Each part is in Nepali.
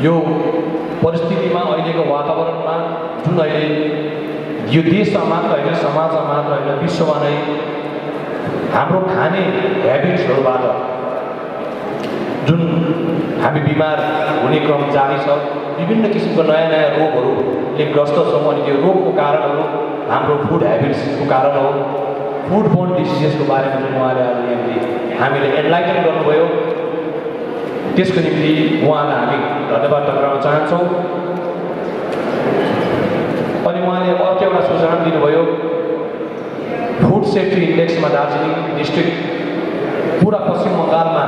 यो परिस्थितिमा अहिलेको वातावरणमा जुन अहिले यो देशमा मात्र होइन, समाजमा मात्र होइन, विश्वमा नै हाम्रो खाने ह्याबिट्सहरूबाट जुन हामी बिमार हुने क्रम जारी छ, विभिन्न किसिमको नयाँ नयाँ रोगहरूले ग्रस्त छौँ। अनि त्यो रोगको कारणहरू हाम्रो फुड ह्याबिट्सको कारण हो। फुड बोर्न डिसिजेसको बारेमा चाहिँ उहाँले आज यहाँले हामीले एनलाइटन गर्नुभयो, त्यसको निम्ति उहाँलाई हामी धन्यवाद टक्राउन चाहन्छौँ। अनि उहाँले अर्को एउटा सूचना दिनुभयो, फुड सेफ्टी इन्डेक्समा दार्जिलिङ डिस्ट्रिक्ट पुरा पश्चिम बङ्गालमा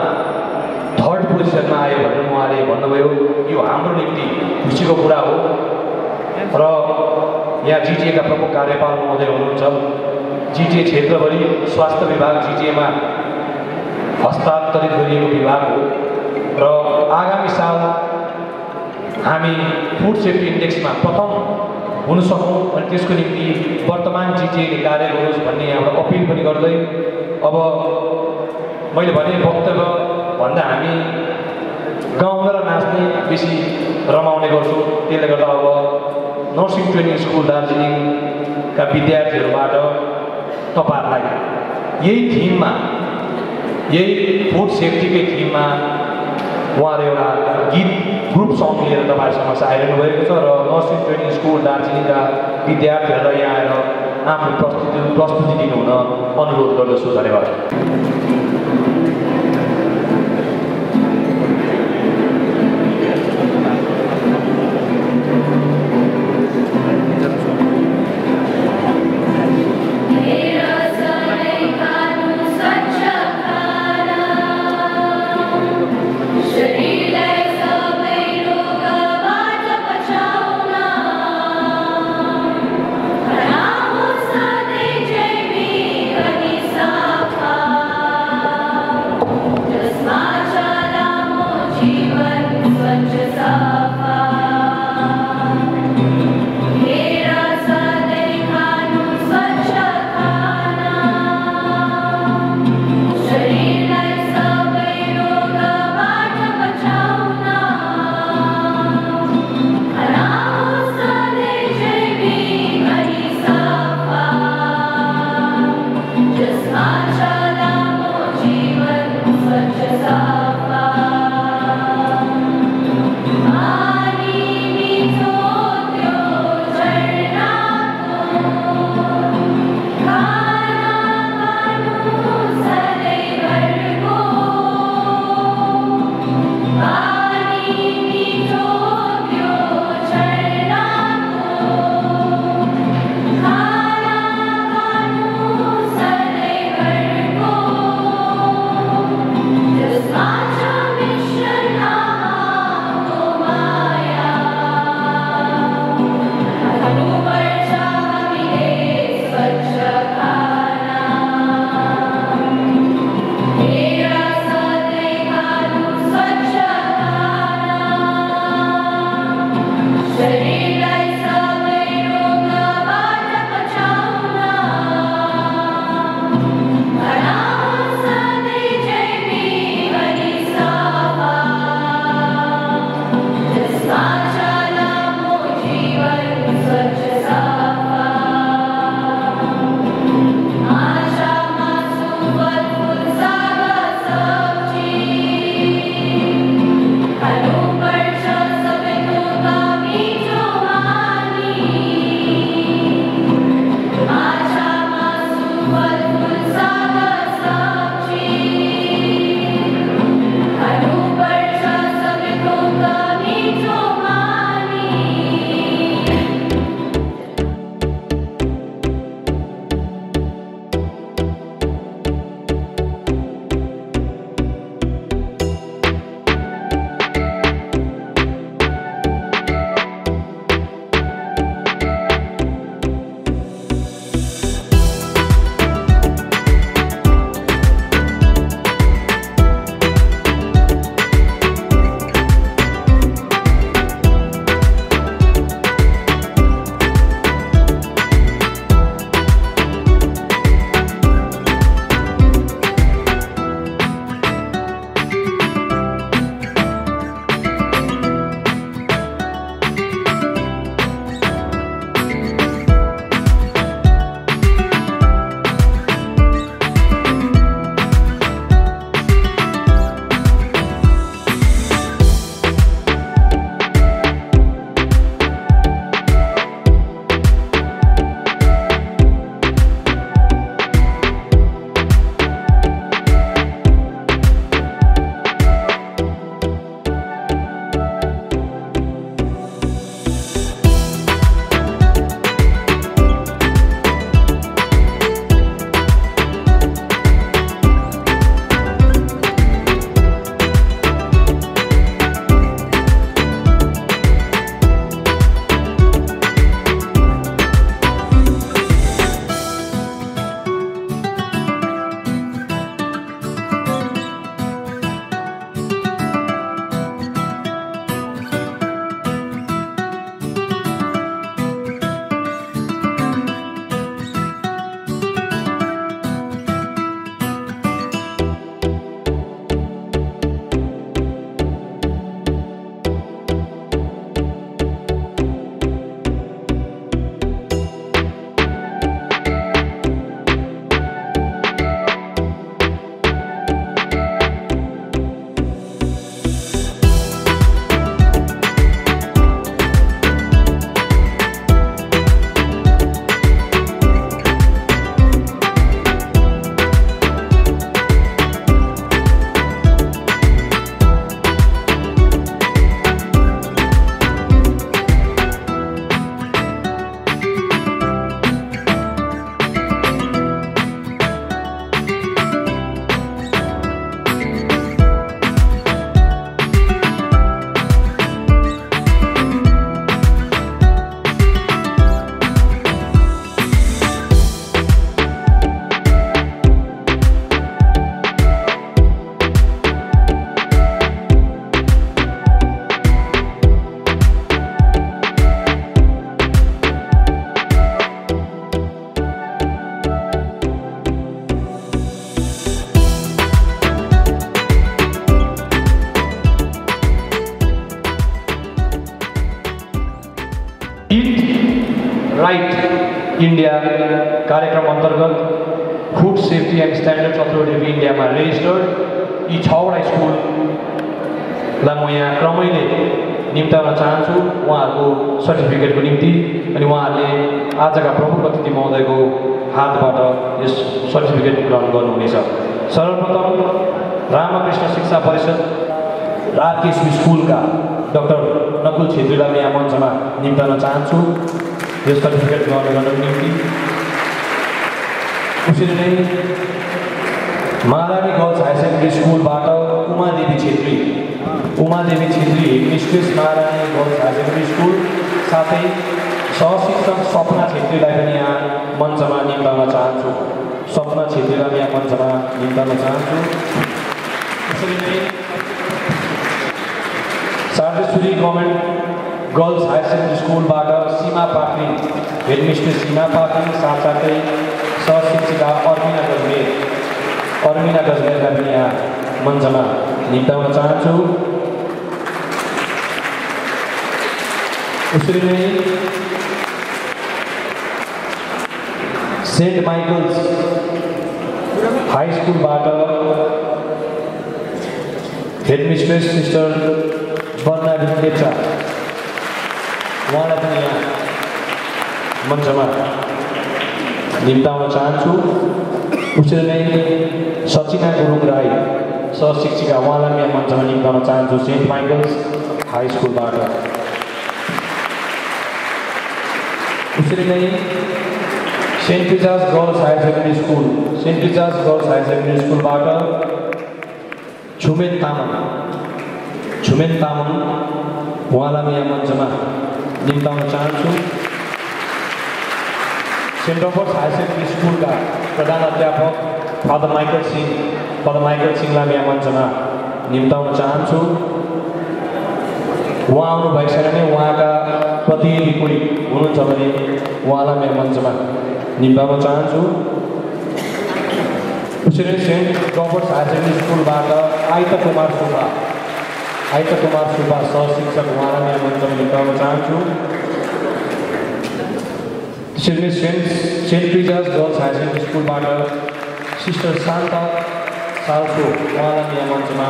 3rd पोजिसनमा आयो भनेर उहाँले भन्नुभयो। यो हाम्रो निम्ति खुसीको कुरा हो। र यहाँ जिटिएका प्रमुख कार्यपाल महोदय हुनुहुन्छ। जिटिए क्षेत्रभरि स्वास्थ्य विभाग जिटिएमा हस्तान्तरित गरिएको विभाग हो र आगामी साल हामी फुड सेफ्टी इन्डेक्समा प्रथम हुन सकौँ अनि त्यसको निम्ति वर्तमान जिटिएले कार्य गरोस् भन्ने यहाँबाट अपिल पनि गर्दै, अब मैले भने वक्तव्य भन्दा हामी गाउँमा र नाच्ने बेसी रमाउने गर्छौँ। त्यसले गर्दा अब नर्सिङ ट्रेनिङ स्कुल दार्जिलिङका विद्यार्थीहरूबाट तपाईँहरूलाई यही थिममा, यही फुड सेफ्टीकै थिममा उहाँले एउटा गीत ग्रुप सङ लिएर तपाईँहरूसँग आइरहनु भएको छ र नर्सिङ ट्रेनिङ स्कुल दार्जिलिङका विद्यार्थीहरूलाई यहाँ आएर आफ्नो प्रस्तुति दिनुहुन अनुरोध गर्दछु। धन्यवाद। इन्डिया कार्यक्रम अन्तर्गत food safety and standards authority of इन्डियामा रेजिस्टर्ड यी 6वटा स्कुललाई म यहाँ क्रमैले निम्ताउन चाहन्छु उहाँहरूको सर्टिफिकेटको निम्ति अनि उहाँहरूले आजका प्रमुख अतिथि महोदयको हातबाट यस सर्टिफिकेट ग्रहण गर्नुहुनेछ। सर्वप्रथम रामकृष्ण शिक्षा परिषद आरकेएसपी स्कुलका डाक्टर नकुल छेत्रीलाई म यहाँ मञ्चमा निम्ताउन चाहन्छु यस सर्टिफिकेट ग्रहण गर्नको निम्ति। उसरी नै महारानी गर्ल्स हायर सेकेन्डरी स्कुलबाट उमादेवी छेत्री मिस्ट्रेस महारानी गर्ल्स हायर सेकेन्डरी स्कुल साथै सहशिक्षक सपना छेत्रीलाई पनि यहाँ मञ्चमा निम्ताउन चाहन्छु। सपना छेत्रीलाई यहाँ मञ्चमा निम्ताउन चाहन्छु। यसरी नै सार्देश्वरी गभर्मेन्ट गर्ल्स हायर सेकेन्डरी स्कुलबाट सीमा पाखरिन हेडमिस्ट्रेस सीमा पाखरिन साथसाथै सहशिक्षिका अर्मिना गजमेरलाई पनि यहाँ मञ्चमा निम्ताउन चाहन्छु। उसरी नै सेन्ट माइकल्स हाई स्कुलबाट हेडमिस्ट्रेस सिस्टर बर्नाडी लेप्चा उहाँलाई पनि यहाँ मञ्चमा निम्ताउन चाहन्छु। उसरी नै सचिना गुरुङ राई सहशिक्षिका उहाँलाई यहाँ मञ्चमा निम्ताउन चाहन्छु सेन्ट माइकल्स हाई स्कुलबाट। उसरी नै सेन्ट ट्रिजास गर्ल्स हायर सेकेन्डरी स्कुलबाट छुमेन तामाङ उहाँलाई यहाँ मञ्चमा निम्ताउन चाहन्छु। सेन्ट रोबर्ट्स हायर सेकेन्डरी स्कुलका प्रधान अध्यापक फादर माइकल सिंहलाई यहाँ मञ्चमा निम्ताउन चाहन्छु। उहाँ आउनु भएको छैन भने उहाँका प्रतिनिधि कोही हुनुहुन्छ भने उहाँलाई मेरो मञ्चमा निम्ताउन चाहन्छु। उसरी सेन्ट रोबर्ट्स हायर सेकेन्डरी स्कुलबाट आइता कुमार सुब्बा सहशिक्षक उहाँलाई मेरो मञ्चमा निम्ताउन चाहन्छु। त्यसरी सेन्ट ट्रिजास गर्ल्स हायर सेकेन्डरी स्कुलबाट सिस्टर शान्ता साल्सो उहाँलाई यहाँ मञ्चमा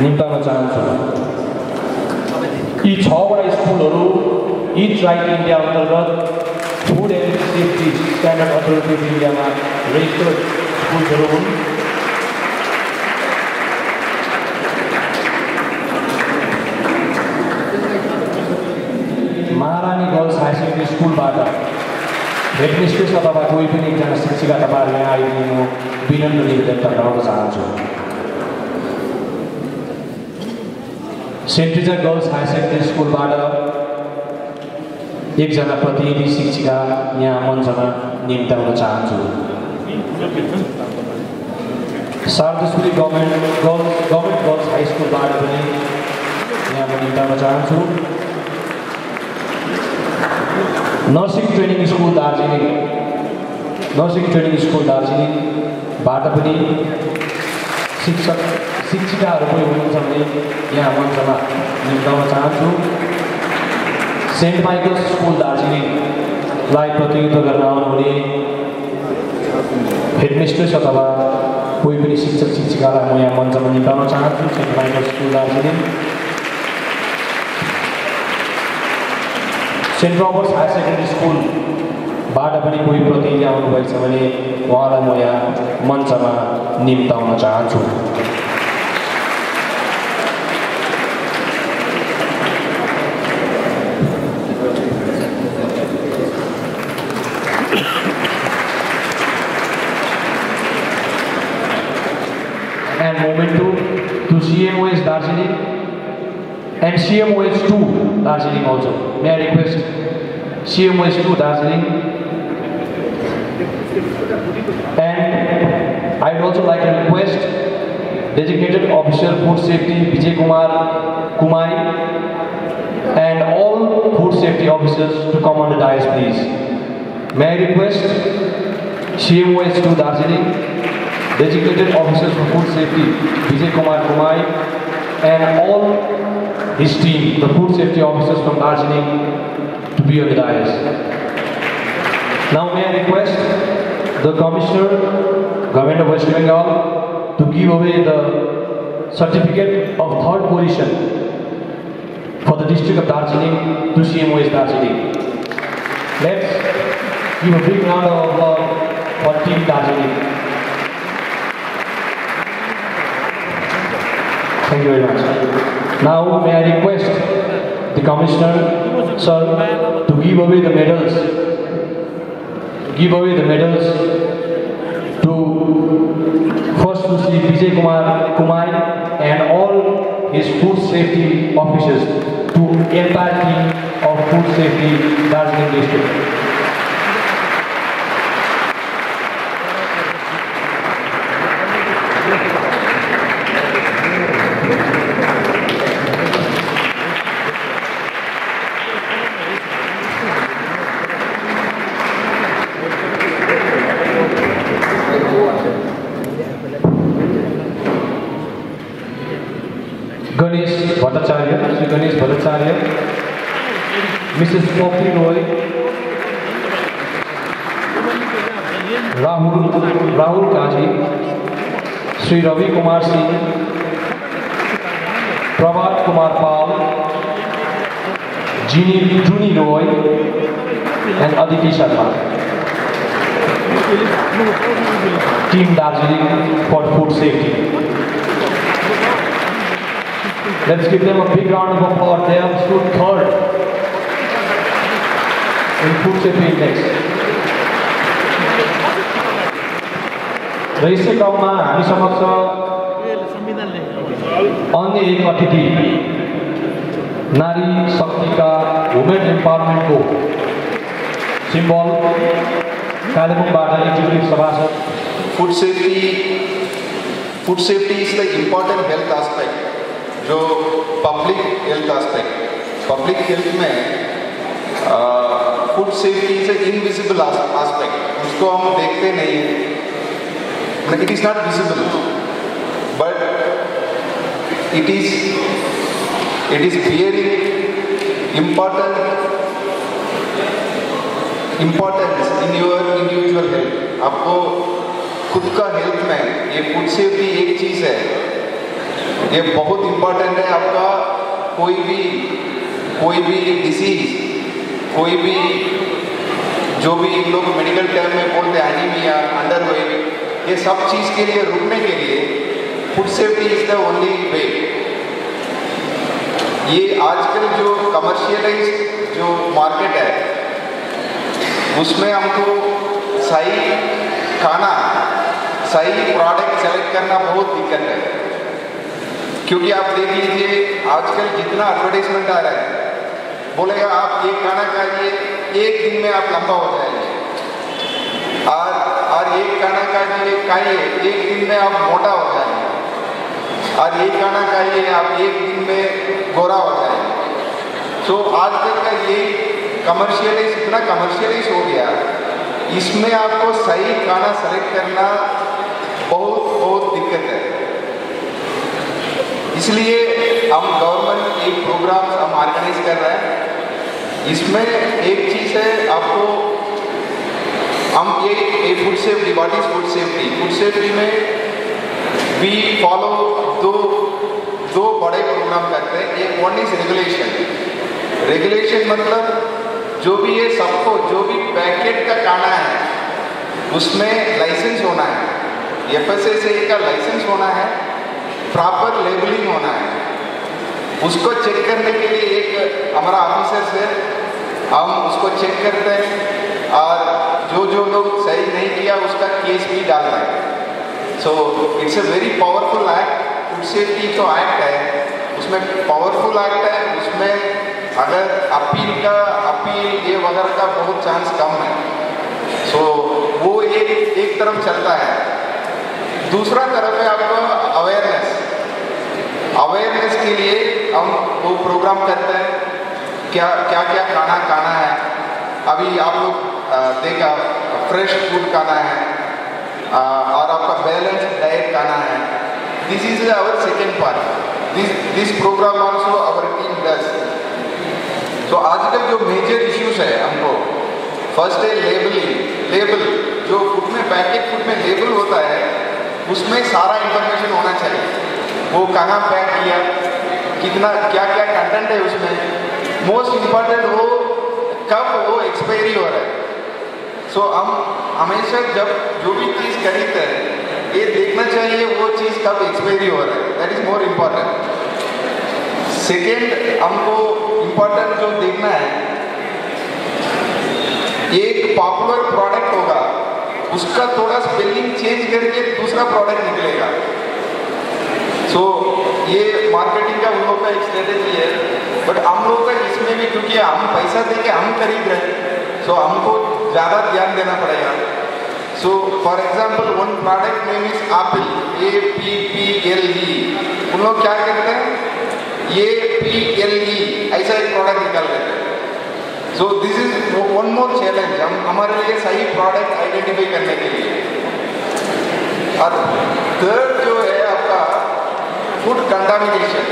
निम्ताउन चाहन्छु। यी 6वटा स्कुलहरू इट राइट इन्डिया अन्तर्गत food and safety standard authority of इन्डियामा रेजिस्टर्ड स्कुलहरू हुन्। महारानी गर्ल्स हायर सेकेन्डरी स्कुलबाट हेडमिस्ट्रेस अथवा कोही पनि एकजना शिक्षिका तपाईँहरू यहाँ आइदिनु म विनम्र निवेदन गर्न चाहन्छु। Saint Teresa girls higher secondary स्कुलबाट एकजना प्रतिनिधि शिक्षिका यहाँ मञ्चमा निम्ताउन चाहन्छु। सार्देश्वरी गभर्मेन्ट गर्ल्स हाई स्कुलबाट पनि यहाँ म निम्ताउन चाहन्छु। नर्सिङ ट्रेनिङ स्कुल दार्जिलिङबाट पनि शिक्षिकाहरू कोही हुनुहुन्छ भने यहाँ मञ्चमा निम्ताउन चाहन्छु। सेन्ट माइकल्स स्कुल दार्जिलिङलाई प्रतिनिधित्व गर्न आउनुहुने हेडमिस्ट्रेस अथवा कोही पनि शिक्षिकालाई म यहाँ मञ्चमा निम्ताउन चाहन्छु। Saint Michael's school Darjeeling. Saint Robert's higher secondary स्कुलबाट पनि कोही प्रतिनिधि आउनुभएको छ भने उहाँलाई म यहाँ मञ्चमा निम्ताउन चाहन्छु। And moving to CMOS Darjeeling and CMOS 2 Darjeeling also. May I request CMOS 2 Darjeeling, and I would also like to request designated officer food safety Vijay Kumar Kumai and all food safety officers to come on the dais, please. May I request CMOS 2 Darjeeling, designated officers for food safety Vijay Kumar Kumai and all his team, the food safety officers from Darjeeling, to be on the dais. Now may I request the Commissioner, Government of West Bengal, to give away the certificate of third position for the district of Darjeeling to CMOS Darjeeling. Let's give a big round of applause for Team Darjeeling. Thank you very much. Now may I request the Commissioner, sir, to give away the medals. Give away the medals to first to Sri Vijay Kumar and all his food safety officers, to entire team of food safety Darjeeling district. Ganesh Bhattacharya, Sri Ganesh Bhattacharya, Mrs. Poppy Roy, Rahul Kaji, Sri Ravi Kumar Singh, Prabhat Kumar Pal, Juni Roy, and Aditi Sharma. Team Darjeeling for food safety. Let's give them a big round of applause. They have stood third in food safety index. रईसे क्रममा हामी समक्ष अन्य एक अतिथि नारी शक्तिका वुमेन एम्पावरमेन्टको सिम्बल कालेबुङबाट एक्जिक्युटिभ सभासद. Food safety is the important health aspect, जो public health aspect. Public health में food safety is a invisible aspect. उसको हम देखते नहीं हैं, it is not visible, but it is bearing importance in your individual health. आपको खुद का हेल्थ में ये फूड सेफ्टी एक चीज़ है, ये बहुत इम्पोर्टेंट है. आपका कोई भी डिसीज, कोई भी जो भी लोग मेडिकल टर्म में बोलते हैं एनीमिया, अंडरवेट, ये सब चीज़ के लिए रुकने के लिए food safety is the only way. ये आजकल जो कमर्शियलाइज जो मार्केट है उसमें हमको सही खाना, सही प्रोडक्ट सेलेक्ट करना बहुत दिक्कत है. क्योंकि आप देख लीजिए आजकल जितना एडवर्टाइजमेंट आ रहा है, बोलेगा आप ये खाना खाइए, एक दिन में आप लंबा हो जाएंगे, और एक खाना खाइए एक दिन में आप मोटा हो जाएंगे, और ये खाना खाइए आप एक दिन में गोरा हो जाएंगे. सो आजकल का ये इतना कमर्शियलाइज हो गया, इसमें आपको सही खाना सेलेक्ट करना बहुत दिक्कत है. इसलिए हम गवर्नमेंट एक प्रोग्राम हम ऑर्गेनाइज कर रहे हैं. इसमें एक चीज़ है, आपको हम ये food safety, what is food safety? Food safety में वी फॉलो दो बड़े प्रोग्राम करते हैं. एक वन इज रेगुलेशन मतलब जो भी ये सबको जो भी पैकेट का खाना है उसमें लाइसेंस होना है, FSSAI का लाइसेंस होना है, प्रॉपर लेबलिंग होना है. उसको चेक करने के लिए एक हमारा ऑफिसर है, हम उसको चेक करते हैं, और जो लोग सही नहीं किया उसका केस भी डाल रहे हैं. So it's a very powerful act. Food safety जो एक्ट है उसमें पावरफुल एक्ट है. उसमें अगर अपील ये वगैरह का बहुत चांस कम है. सो वो एक तरफ चलता है. दूसरा तरफ है आपका अवेयरनेस के लिए हम वो प्रोग्राम करते हैं, क्या खाना है. अभी आप लोग देखा फ्रेश फूड खाना है, और आपका बैलेंस डाइट खाना है. This is our second part. this program also our team does. So आजकल जो मेजर इश्यूज है हमको, फर्स्ट है लेबल, जो फूड में पैकेट फूड में लेबल होता है उसमें सारा इंफॉर्मेशन होना चाहिए, वो कहाँ पैक किया, कितना क्या क्या कंटेंट है उसमें, मोस्ट इम्पॉर्टेंट वो कब वो एक्सपायरी हो रहा है। सो हम हमेशा जब जो भी चीज़ खरीदते हैं ये देखना चाहिए वो चीज़ कब एक्सपायरी हो रहा है, that is more important. Second हमको इम्पॉर्टेंट जो देखना है, एक पॉपुलर प्रोडक्ट होगा उसका थोड़ा स्पेलिंग चेंज करके दूसरा प्रोडक्ट निकलेगा। सो ये मार्केटिंग का उन लोग का एक स्ट्रेटेजी है, बट हम लोग का इसमें भी क्योंकि हम पैसा देके हम खरीद रहे हैं सो हमको ज़्यादा ध्यान देना पड़ेगा। So for example one product name is Apple, APPLE, उन लोग क्या करते हैं APLE ऐसा एक प्रोडक्ट निकाल देते हैं। So this is one more challenge हमारे लिए सही प्रोडक्ट आइडेंटिफाई करने के लिए। और थर्ड जो है आपका फूड कंटामिनेशन।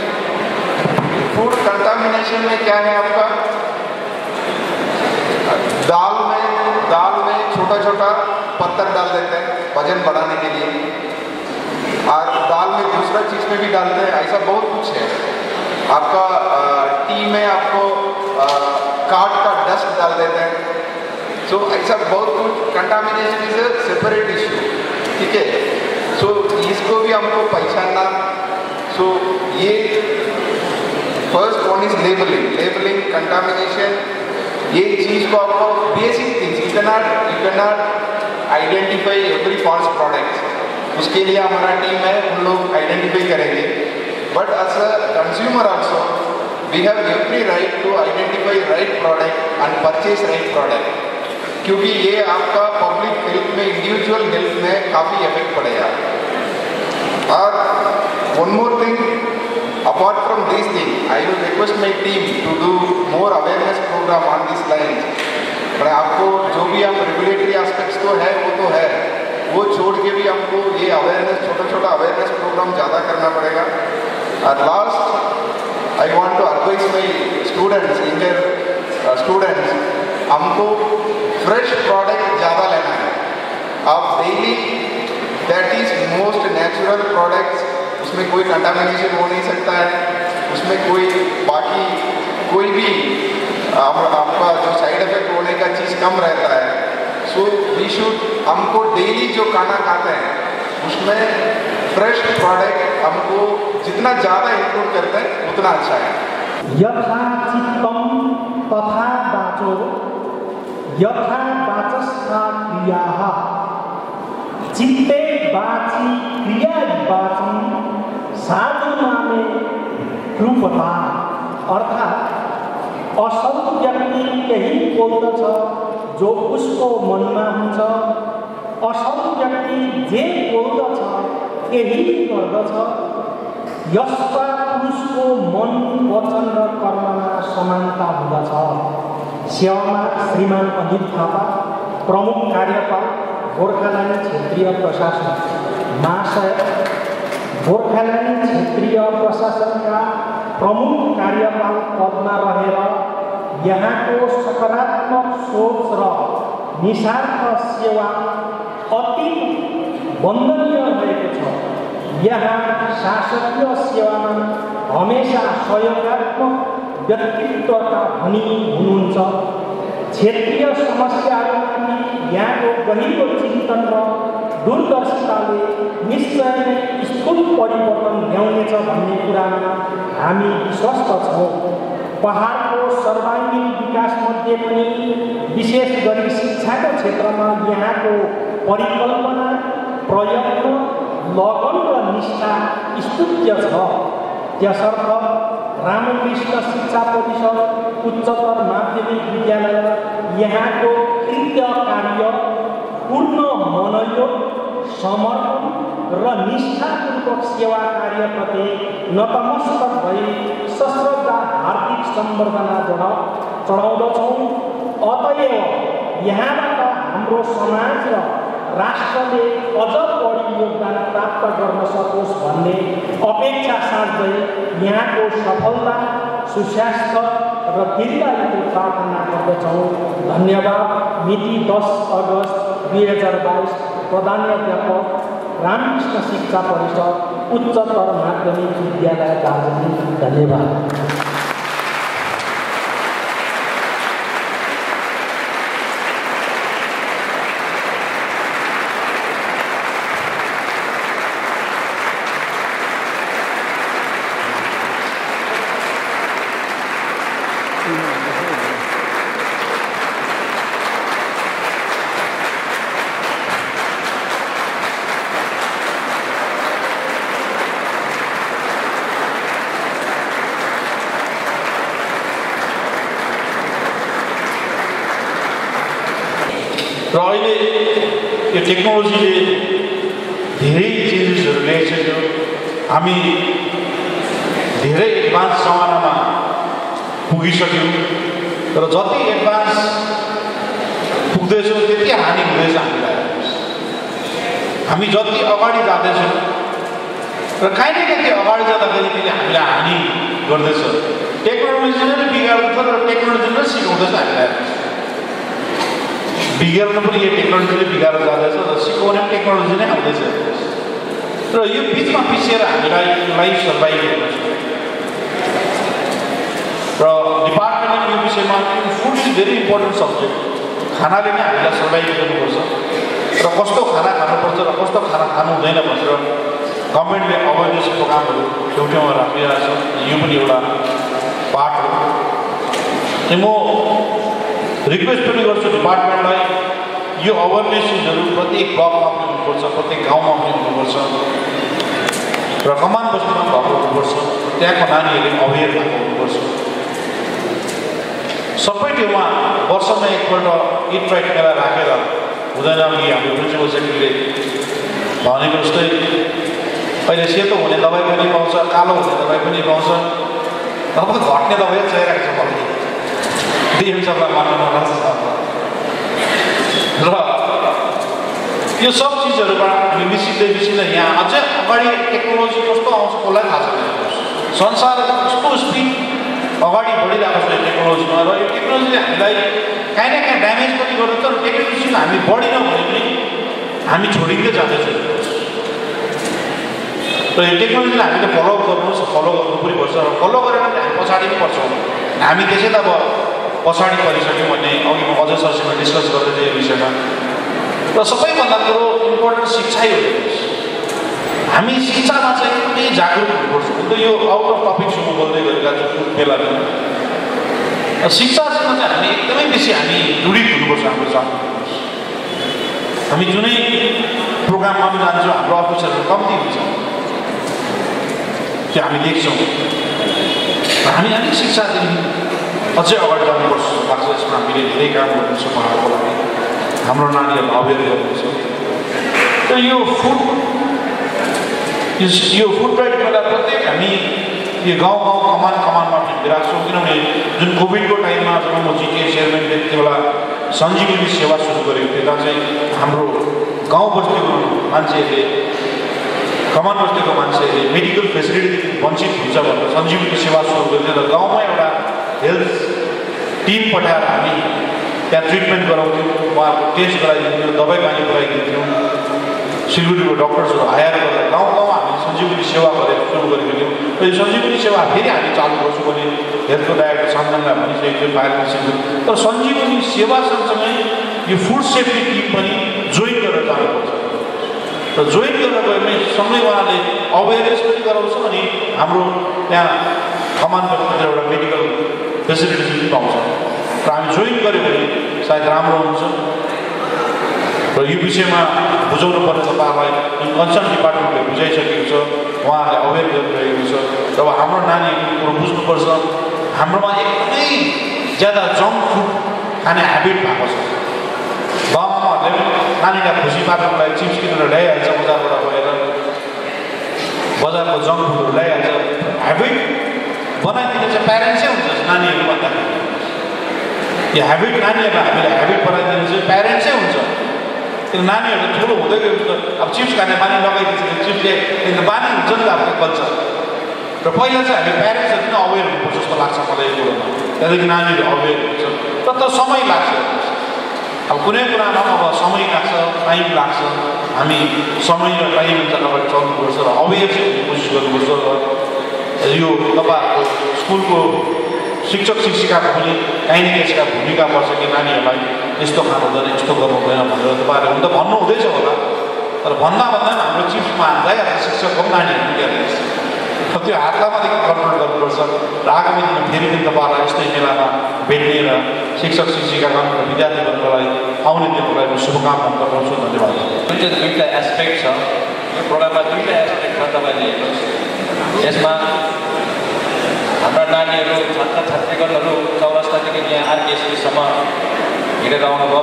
फूड कंटामिनेशन में क्या है आपका, दाल में छोटा छोटा पत्थर डाल देते हैं वजन बढ़ाने के लिए, और दाल में दूसरा चीज़ में भी डालते हैं, ऐसा बहुत कुछ है। आपका टी में आपको काट का डस्ट डाल देते हैं। सो ऐसा बहुत कुछ contamination is a separate issue, ठीक है। सो इसको भी हमको पहचानना। सो ये first one is labelling contamination. ये चीज़ को आपको basic things, you can not identify every false product, उसके लिए हमारा टीम है, उन लोग आइडेंटिफाई करेंगे। But as a consumer also we have every right to identify right product and purchase right product, क्योंकि ये आपका पब्लिक हेल्थ में, इंडिविजुअल हेल्थ में काफ़ी इफेक्ट पड़ेगा। और one more thing, apart from these things, I will request my team to do more awareness program on these lines. पर आपको जो भी हम रेगुलेटरी एस्पेक्ट्स तो है वो छोड़ के भी हमको ये अवेयरनेस, छोटा अवेयरनेस प्रोग्राम ज़्यादा करना पड़ेगा। और last I want to advise my students, inter students, हमको फ्रेश प्रोडक्ट ज़्यादा लेना है। आप daily that is most natural products, उसमें कोई कंटामिनेशन हो नहीं सकता है, उसमें कोई भी आपका जो साइड इफेक्ट होने का चीज़ कम रहता है। सो वी शुड, हमको डेली जो खाना खाते हैं उसमें फ्रेश प्रोडक्ट हमको जितना ज़्यादा इंक्लूड करते हैं उतना अच्छा है। यथा चित्तम तथा वाचो, यथा वाचस्था क्रियाः, चित्ते वाची क्रिया वाचन साधनामे रूपता। अर्थात असल व्यक्ति यही बोल्दछ जो उसको मनमा हुन्छ, असल व्यक्ति जे बोल्दछ यही गर्दछ। यस्ता पुरुषको मन, वचन र कर्ममा समानता हुँदछ। सेवामा श्रीमान अनित थापा, प्रमुख कार्यपाल, गोर्खाल्यान्ड क्षेत्रीय प्रशासन महाशय, गोर्खाल्यान्ड क्षेत्रीय प्रशासनका प्रमुख कार्यपाल पदमा रहेर यहाँको सकारात्मक सोच र निस्वार्थ सेवा अति वन्दनीय रहेको छ। यहाँ शासकीय सेवामा हमेशा सहयोगात्मक व्यक्तित्वका धनी हुनुहुन्छ। क्षेत्रीय समस्याहरूमाथि यहाँको गहिरो चिन्तन र दूरदर्शिताले निश्चय नै स्थूल परिवर्तन ल्याउनेछ भन्ने कुरामा हामी विश्वस्त छौँ। पहाडको सर्वाङ्गीण विकासमध्ये पनि विशेष गरी शिक्षाको क्षेत्रमा यहाँको परिकल्पना, प्रयत्न, लगन र निष्ठा स्तुत्य छ। त्यसर्थ रामकृष्ण शिक्षा परिषद उच्चतर माध्यमिक विद्यालय यहाँको कृत्य कार्य पूर्ण मनोयोग, समर्पण र निष्ठापूर्वक सेवा कार्यप्रति नतमस्तक भई सश्रद्धा हार्दिक सम्बर्धना चढाउँदछौँ। अतएव यहाँबाट हाम्रो समाज र राष्ट्रले अझ बढी योगदान प्राप्त गर्न सकोस् भन्ने अपेक्षा साँच्दै यहाँको सफलता, सुस्वास्थ्य र दीर्घायुको प्रार्थना गर्दछौँ। धन्यवाद। मिति 10 अगस्त 2022, प्रधानाध्यापक, रामकृष्ण शिक्षा परिषद, उच्चतर माध्यमिक विद्यालय, दार्जिलिङ। धन्यवाद। र अहिले यो टेक्नोलोजीले धेरै चेन्जेसहरू ल्याइसक्यो। हामी धेरै एडभान्स जमानामा पुगिसक्यौँ र जति एडभान्स पुग्दैछौँ त्यति हानि हुँदैछ हामीलाई। हामी जति अगाडि जाँदैछौँ र काहीँ न काहीँ अगाडि जाँदाखेरि त्यसले हामीलाई हानि गर्दैछ। टेक्नोलोजीले नै बिगार्दछ र टेक्नोलोजीले नै सिकाउँदैछ हामीलाई। बिगार्नु पनि यो टेक्नोलोजीले बिगारेर जाँदैछ र सिकाउने पनि टेक्नोलोजी नै आउँदैछ र यो बिचमा पिसेर हामीलाई लाइफ सर्भाइभ गर्नु छ। र डिपार्टमेन्टले यो विषयमा food is very important subject. खानाले नै हामीलाई सर्भाइभ गर्नुपर्छ र कस्तो खाना खानुपर्छ र कस्तो खाना खानु हुँदैन भनेर गभर्मेन्टले अवेरनेस प्रोग्रामहरू ठाउँमा राखिरहेको छ। यो पनि एउटा पार्ट हो। म रिक्वेस्ट पनि गर्छु डिपार्टमेन्टलाई, यो अवेरनेस चिजहरू प्रत्येक ब्लकमा पनि हुनुपर्छ, प्रत्येक गाउँमा पनि हुनुपर्छ र कमान बस्तीमा भएको हुनुपर्छ। त्यहाँको नानीहरूले अवेर भएको हुनुपर्छ। सबै ठाउँमा वर्षमा एकपल्ट इट राइट मेला राखेर हुँदैन कि हाम्रो प्रिन्सिपल सेक्रेटरीले भनेको जस्तै अहिले सेतो हुने दबाई पनि पाउँछ, कालो हुने दबाई पनि पाउँछ। अब घट्ने दबाई चाहिरहेको छ मलाई। डिएम सबलाई मान्न नलाग्छ र यो सब चिजहरूबाट हामी मिसिँदै यहाँ अझै अगाडि टेक्नोलोजी कस्तो आउँछ कसलाई थाहा छैन। संसार कस्तो स्पिड अगाडि बढिरहेको छ टेक्नोलोजीमा र यो टेक्नोलोजीले हामीलाई काहीँ न काहीँ ड्यामेज पनि गर्छ र टेक्नोलोजीमा हामी बढिनँ भने पनि हामी छोडिँदै जाँदैछौँ र यो टेक्नोलोजीलाई हामीले फलो गर्नु पनि पर्छ र फलो गरेर हामी पछाडि पनि पर्छौँ। हामी त्यसै त अब पछाडि परिसक्यौँ भन्ने अघि म अझै सरसँग डिस्कस गर्दै थिएँ यो विषयमा। र सबैभन्दा कुरो इम्पोर्टेन्ट शिक्षै हो। हामी शिक्षामा चाहिँ एकदमै जागरुक हुनुपर्छ। अन्त यो आउट अफ टपिक्समा बोल्दै गरेका छु बेला शिक्षासँग चाहिँ हामी एकदमै बेसी हामी जडित हुनुपर्छ। हाम्रो जागरुक हामी जुनै प्रोग्राममा पनि जान्छौँ हाम्रो अफिसरहरू कम्ती हुन्छ त्यो हामी देख्छौँ। हामी अलिक शिक्षादेखि अझै अगाडि जानुपर्छ लाग्छ। यसमा हामीले धेरै काम गर्नुपर्छ पढाउनको लागि, हाम्रो नानीहरूलाई अवेर गर्नुपर्छ। र यो फुड राइट मेला प्रत्येक हामी यो गाउँ कमानमा भिडिरहेको छौँ। किनभने जुन कोभिडको टाइममा जब म जिटिए चेयरम्यानले त्यो बेला सञ्जीवनी सेवा सुरु गरेको थियो, त्यहाँ चाहिँ हाम्रो गाउँ बस्तीको मान्छेहरूले, कमान बस्तीको मान्छेहरूले मेडिकल फेसिलिटीदेखि वञ्चित हुन्छ भनेर सञ्जीवनी सेवा सुरु गरेको थियो। र गाउँमा एउटा हेल्थ टिम पठाएर हामी त्यहाँ ट्रिटमेन्ट गराउँथ्यौँ, उहाँहरूको टेस्ट गराइदिन्थ्यौँ, दबाई पानी पुऱ्याइदिन्थ्यौँ। सिलगढीको डक्टर्सहरू हायर गरेर गाउँमा हामी सञ्जीवनी सेवा गरेर सुरु गरेको थियौँ। र यो सञ्जीवनी सेवा फेरि हामी चालु गर्छौँ भने हेल्थको डाइरेक्टर सञ्जनलाई भनिसकेको थियो, पाइलसिङ। तर सञ्जीवनी सेवा सँगसँगै यो फुड सेफ्टी टिम पनि जोइन गरेर जानुपर्छ र जोइन गरेर गयो भने सँगै उहाँले अवेरनेस पनि गराउँछ अनि हाम्रो त्यहाँ कमान बस्तीमा एउटा मेडिकल फेसिलिटिज पनि पाउँछ। र हामी जोइन गऱ्यो भने सायद राम्रो हुन्छ। र यो विषयमा बुझाउनु पर्ने तपाईँहरूलाई जुन कन्सर्न डिपार्टमेन्टले बुझाइसकेको छ, उहाँहरूले अवेर गरिरहेको छ। र हाम्रो नानीहरूको कुरो बुझ्नुपर्छ। हाम्रोमा एकदमै ज्यादा जङ्क फुड खाने ह्याबिट भएको छ। बाबुआमाहरूले पनि नानीलाई खुसी पार्नको लागि चिप्स किनेर ल्याइहाल्छ बजारबाट गएर, बजारको जङ्क फुडहरू ल्याइहाल्छ। ह्याबिट बनाइदिने चाहिँ प्यारेन्ट्सै हुन्छ नानीहरू भन्दाखेरि। यो ह्याबिट नानीहरूलाई हामीले ह्याबिट बनाइदिने चाहिँ प्यारेन्ट्सै हुन्छ। किन नानीहरू ठुलो हुँदै गयो अब चिप्स खाने बानी लगाइदिन्छ चिप्सले एकदम बानी हुन्छ नि त आफ्नो कल्चर र पहिला चाहिँ हामी प्यारेन्ट्सहरू पनि अवेर हुनुपर्छ जस्तो लाग्छ मलाई यो कुरोमा त्यहाँदेखि नानीहरू अवेर हुन्छ तर समय लाग्छ अब कुनै कुरामा अब समय लाग्छ टाइम लाग्छ हामी समय र टाइम जग्गाबाट चल्नुपर्छ र अवेर चाहिँ हुने कोसिस गर्नुपर्छ र यो तपाईँहरूको स्कुलको शिक्षक शिक्षिकाको पनि काहीँ न काहीँ यसका भूमिका पर्छ कि नानीहरूलाई यस्तो खानु हुँदैन यस्तो गर्नु हुँदैन भनेर तपाईँहरूले हुन त भन्नु हुँदैछ होला तर भन्दा हाम्रो चिप्समा जाइहाल्छ शिक्षकको पनि नानीहरू पुगिहाल्छ त्यो हातलामादेखि कन्ट्रोल गर्नुपर्छ र आगामी दिनमा फेरि पनि तपाईँहरूलाई यस्तै मेलामा भेट्ने र शिक्षक शिक्षिकागण र विद्यार्थीवर्गलाई आउने दिनको लागि म शुभकामना गर्दछु धन्यवाद दुईवटा एस्पेक्ट छ यो प्रोग्राममा दुईवटा एस्पेक्ट छ तपाईँले हेर्नुहोस् यसमा हाम्रा नानीहरू छात्र छात्रीगणहरू चौरस्तादेखि यहाँ आरकेएसपीसम्म हिँडेर आउनुभयो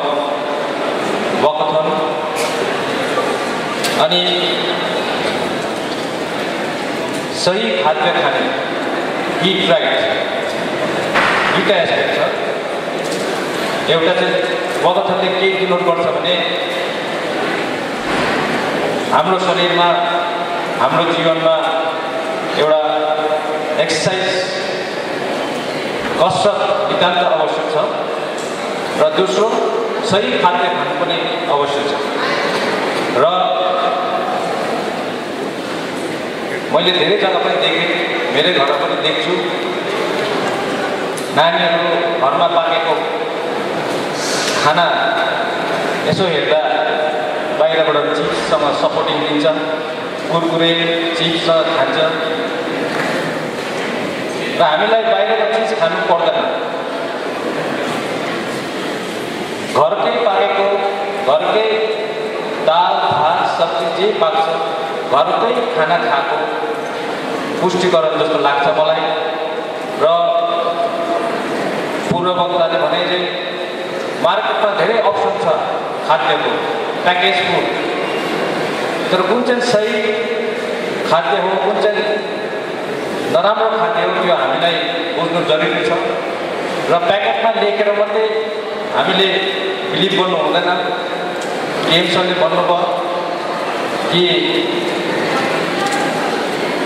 वकथन अनि सही खाद्य खाने इट राइट दुईवटा एस्पेक्ट छ एउटा चाहिँ वकथनले के डिनोट गर्छ भने हाम्रो शरीरमा हाम्रो जीवनमा एउटा एक्सर्साइज कसरत नितान्त आवश्यक छ र दोस्रो सही खाद्य खानु पनि आवश्यक छ र मैले धेरै जग्गा पनि देखेँ मेरै घरमा पनि देख्छु नानीहरू घरमा पाकेको खाना यसो हेर्दा बाहिरबाट चिप्ससँग सपोर्टिङ दिन्छ कुरकुरे चिप्ससँग खान्छ र हामीलाई बाहिरको चिज खानु पर्दैन घरकै पाकेको घरकै दाल भात सब्जी जे पाक्छ घरकै खाना खाएको पुष्टिकरण जस्तो लाग्छ मलाई र पूर्व वक्ताले भने चाहिँ मार्केटमा धेरै अप्सन छ खाद्यको प्याकेज फुड तर कुन चाहिँ सही खाद्य हो कुन चाहिँ नराम्रो खाद्य हो त्यो हामीलाई बुझ्नु जरुरी छ र प्याकेटमा लेखेर मात्रै हामीले बिलिभ गर्नु हुँदैन केएमसरले भन्नुभयो कि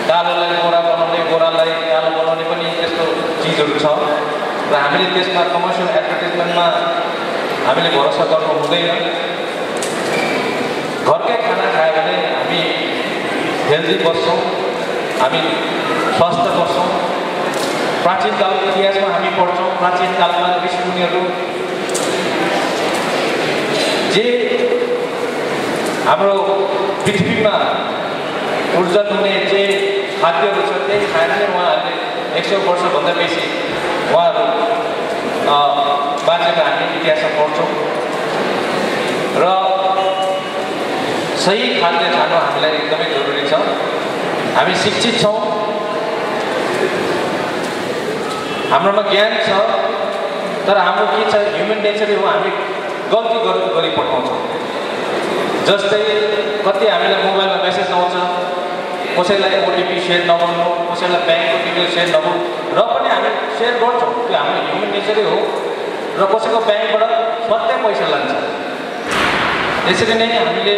कालोलाई गोरा बनाउने गोरालाई कालो बनाउने पनि त्यस्तो चिजहरू छ र हामीले त्यसमा कमर्सियल एडभर्टिजमेन्टमा हामीले भरोसा गर्नु हुँदैन घरकै खाना खायो भने हामी हेल्दी बस्छौँ हामी स्वस्थ बस्छौँ प्राचीन कालको इतिहासमा हामी पढ्छौँ प्राचीन कालमा ऋषिमुनिहरू जे हाम्रो पृथ्वीमा ऊर्जन हुने जे खाद्यहरू छ त्यही खाएर नै उहाँहरूले 100 वर्षभन्दा बेसी उहाँहरू बाँचेको हामी इतिहासमा पढ्छौँ र सही खाद्य खानु हामीलाई एकदमै जरुरी छ हामी शिक्षित छौँ हाम्रोमा ज्ञान छ तर हाम्रो के छ ह्युमन नेचर हो हामी गल्ती गरिपठाउँछौँ जस्तै कति हामीलाई मोबाइलमा मेसेज आउँछ कसैलाई ओटिपी सेयर नगर्नु कसैलाई ब्याङ्कको डिटेल सेयर नगर्नु र पनि हामी सेयर गर्छौँ त्यो हाम्रो ह्युमन नेचरै हो र कसैको ब्याङ्कबाट सधैँ पैसा लान्छ यसरी नै हामीले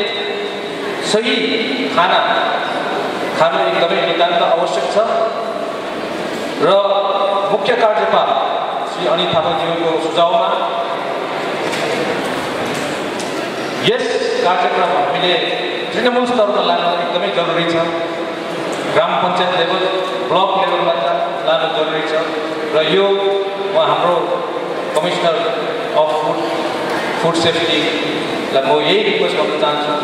सही खाना खानु एकदमै नितान्त आवश्यक छ र मुख्य कार्यपाल श्री अनित थापाज्यूको सुझावमा यस कार्यक्रम हामीले तृणमूल स्तरमा लानु एकदमै जरुरी छ ग्राम पञ्चायत लेभल ब्लक लेभलमा लानु जरुरी छ र यो हाम्रो कमिसनर अफ फुड सेफ्टीलाई म यही रिक्वेस्ट गर्न चाहन्छु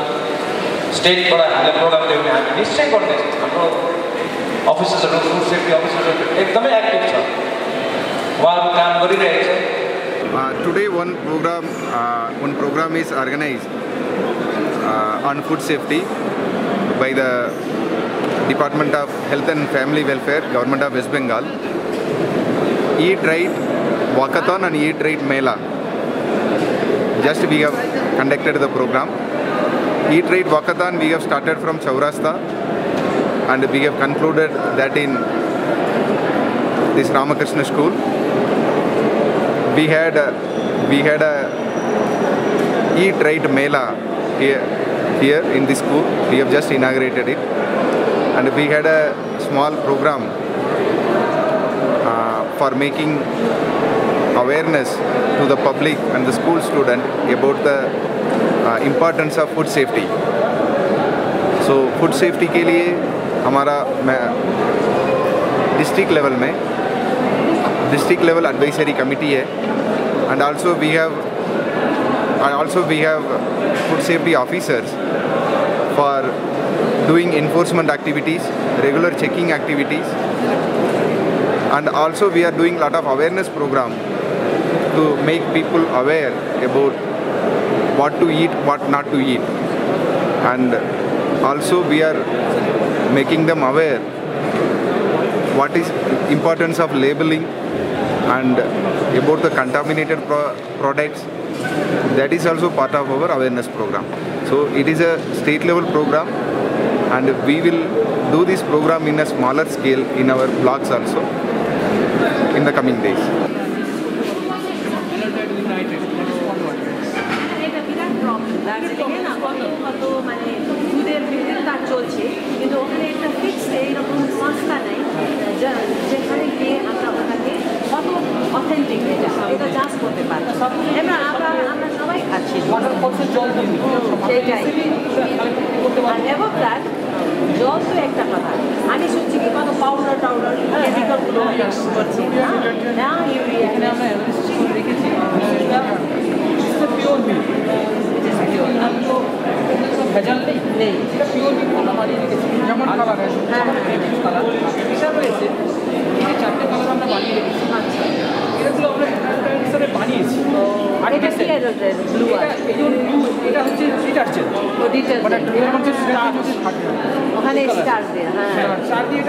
स्टेटबाट हामीलाई प्रोग्राम ल्याउने हामी निश्चय गर्दैछौँ हाम्रो अफिसर्सहरू फुड सेफ्टी अफिसरहरू एकदमै एक्टिभ छ उहाँहरू काम गरिरहेको छ Today one program is organized on food safety by the Department of Health and Family Welfare, Government of West Bengal. Eat Right Walkathon and Eat Right Mela. Just we have conducted the program. Eat Right Walkathon we have started from Chaurasta and we have concluded that in this Ramakrishna school. We had a Eat Right Mela here in this school. We have just inaugurated it, and we had a small program for making awareness to the public and the school student about the importance of food safety. So food safety के लिए हमारा डिस्ट्रिक्ट लेवल एडवाइजरी कमिटी है, and also we have food safety officers for doing enforcement activities, regular checking activities, and also we are doing lot of awareness program to make people aware about what to eat, what not to eat, and also we are making them aware what is importance of labeling and about the contaminated products. That is also part of our awareness program. So it is a state level program, and we will do this program in a smaller scale in our blocks also in the coming days. দার্জিলিংয়ে না কত মানে দুধের কাজ চলছে, কিন্তু ওখানে একটা ফিক্সড এইরকম সংস্থা নেই যেখানে গিয়ে আমরা ওখানে কত অথেন্টিক এটা চাষ করতে পারি। এবার আমরা সবাই খাচ্ছি সেইটাই। আর এবং তার জল তো একটা কথা, আমি শুনছি কি কত পাউডার কেমিক্যালগুলো মিক্স করছি না, ইউরিয়া রেখেছি পিওর মিল্ক, ভেজাল নেই, এটা পিওর মিল্ক আমরা বানিয়ে রেখেছি। যেমন কালার কালার এটা রয়েছে, এই চারটে কালার আমরা বানিয়ে রেখেছি। আচ্ছা, এগুলো আমরা হিসাবে বানিয়েছি। আর এটা ব্লু, এটা হচ্ছে ডিটারজেন্ট, ওখানে স্টার দিয়ে, হ্যাঁ স্টার দিয়ে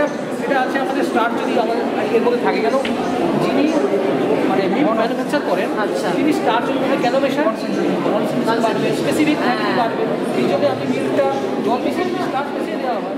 এটা আছে আমাদের স্টার। যদি আমাদের এর মধ্যে থাকে কেন, যিনি মানে ম্যানুফ্যাকচার করেন, আচ্ছা তিনি স্টার যদি কেন মেশান স্পেসিফিক বাড়বে, এই জন্য আপনি মিল্কটা জল মিশিয়ে স্টার মিশিয়ে দেওয়া হয়।